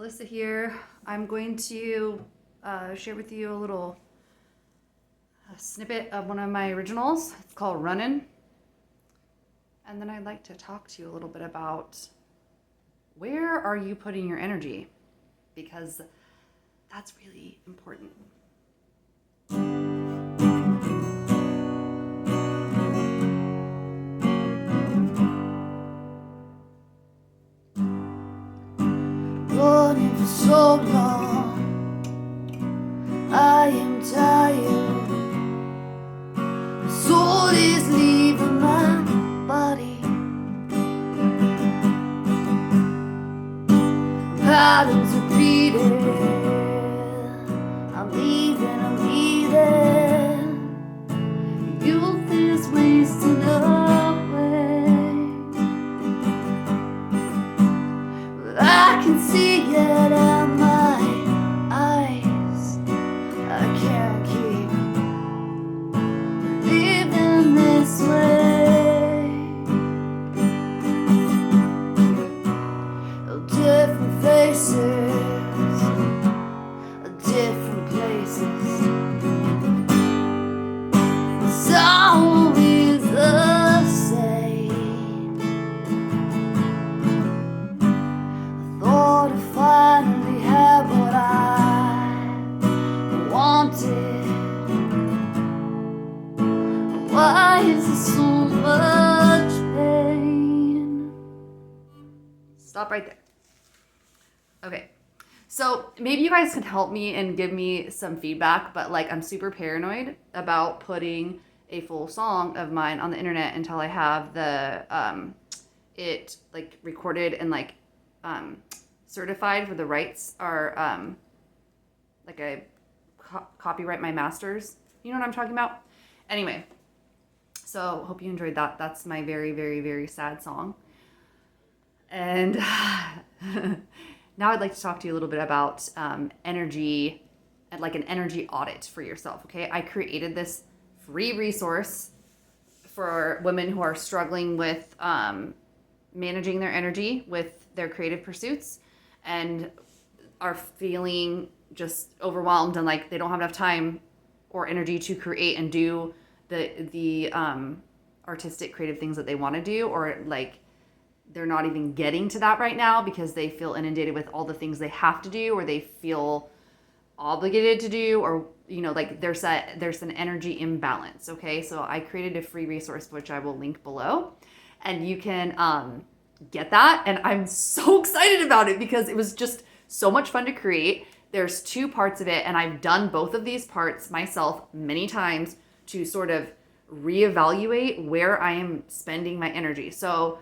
Alyssa here. I'm going to share with you a little snippet of one of my originals. It's called Runnin'. And then I'd like to talk to you a little bit about where are you putting your energy? Because that's really important. Running for so long, I am tired. The soul is leaving my body. Patterns repeated. I'm leaving. Youth is wasting away. But I can see it in my eyes. I can't keep living this way. Different faces, different places. It's always the same. I thought I finally had what I wanted. Why is there so much pain? Stop right there. Okay. So maybe you guys can help me and give me some feedback, but I'm super paranoid about putting a full song of mine on the internet until I have the it recorded and certified for the rights are I copyright my masters. You know what I'm talking about? Anyway, so hope you enjoyed that. That's my very, very, very sad song. And now I'd like to talk to you a little bit about energy and an energy audit for yourself. Okay, I created this free resource for women who are struggling with managing their energy with their creative pursuits and are feeling just overwhelmed and they don't have enough time or energy to create and do the artistic creative things that they want to do, or they're not even getting to that right now because they feel inundated with all the things they have to do, or they feel obligated to do, or there's an energy imbalance. Okay, so I created a free resource which I will link below, and you can get that. And I'm so excited about it because it was just so much fun to create. There's 2 parts of it, and I've done both of these parts myself many times to sort of reevaluate where I am spending my energy. So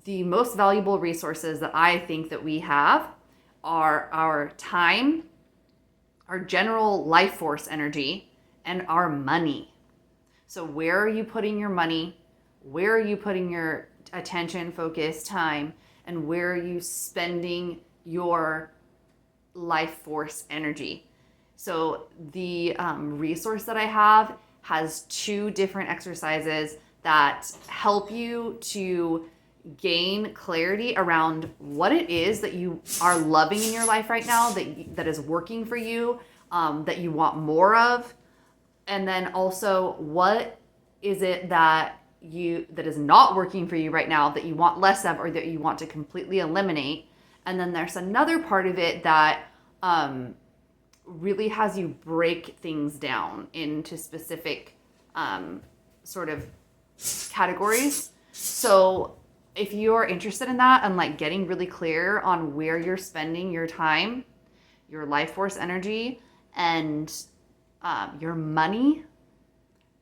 the most valuable resources that I think that we have are our time, our general life force energy, and our money. So where are you putting your money? Where are you putting your attention, focus, time? And where are you spending your life force energy? So the resource that I have has 2 different exercises that help you to gain clarity around what it is that you are loving in your life right now, that is working for you, that you want more of, and then also what is it that is not working for you right now that you want less of, or that you want to completely eliminate. And then there's another part of it that really has you break things down into specific sort of categories. So if you're interested in that and getting really clear on where you're spending your time, your life force energy, and your money,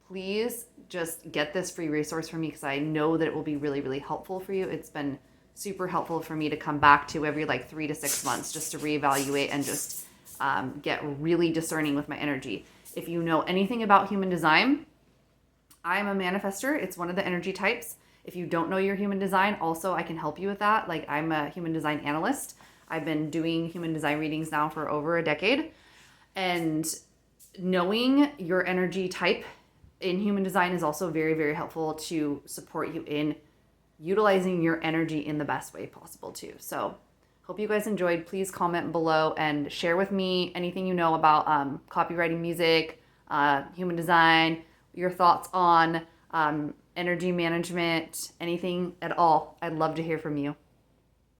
please just get this free resource from me, because I know that it will be really, really helpful for you. It's been super helpful for me to come back to every 3 to 6 months just to reevaluate and just get really discerning with my energy. If you know anything about human design, I'm a manifester. It's one of the energy types. If you don't know your human design, also I can help you with that. I'm a human design analyst. I've been doing human design readings now for over a decade. And knowing your energy type in human design is also very, very helpful to support you in utilizing your energy in the best way possible too. So Hope you guys enjoyed. Please comment below and share with me anything you know about copywriting music, human design, your thoughts on energy management, anything at all. I'd love to hear from you.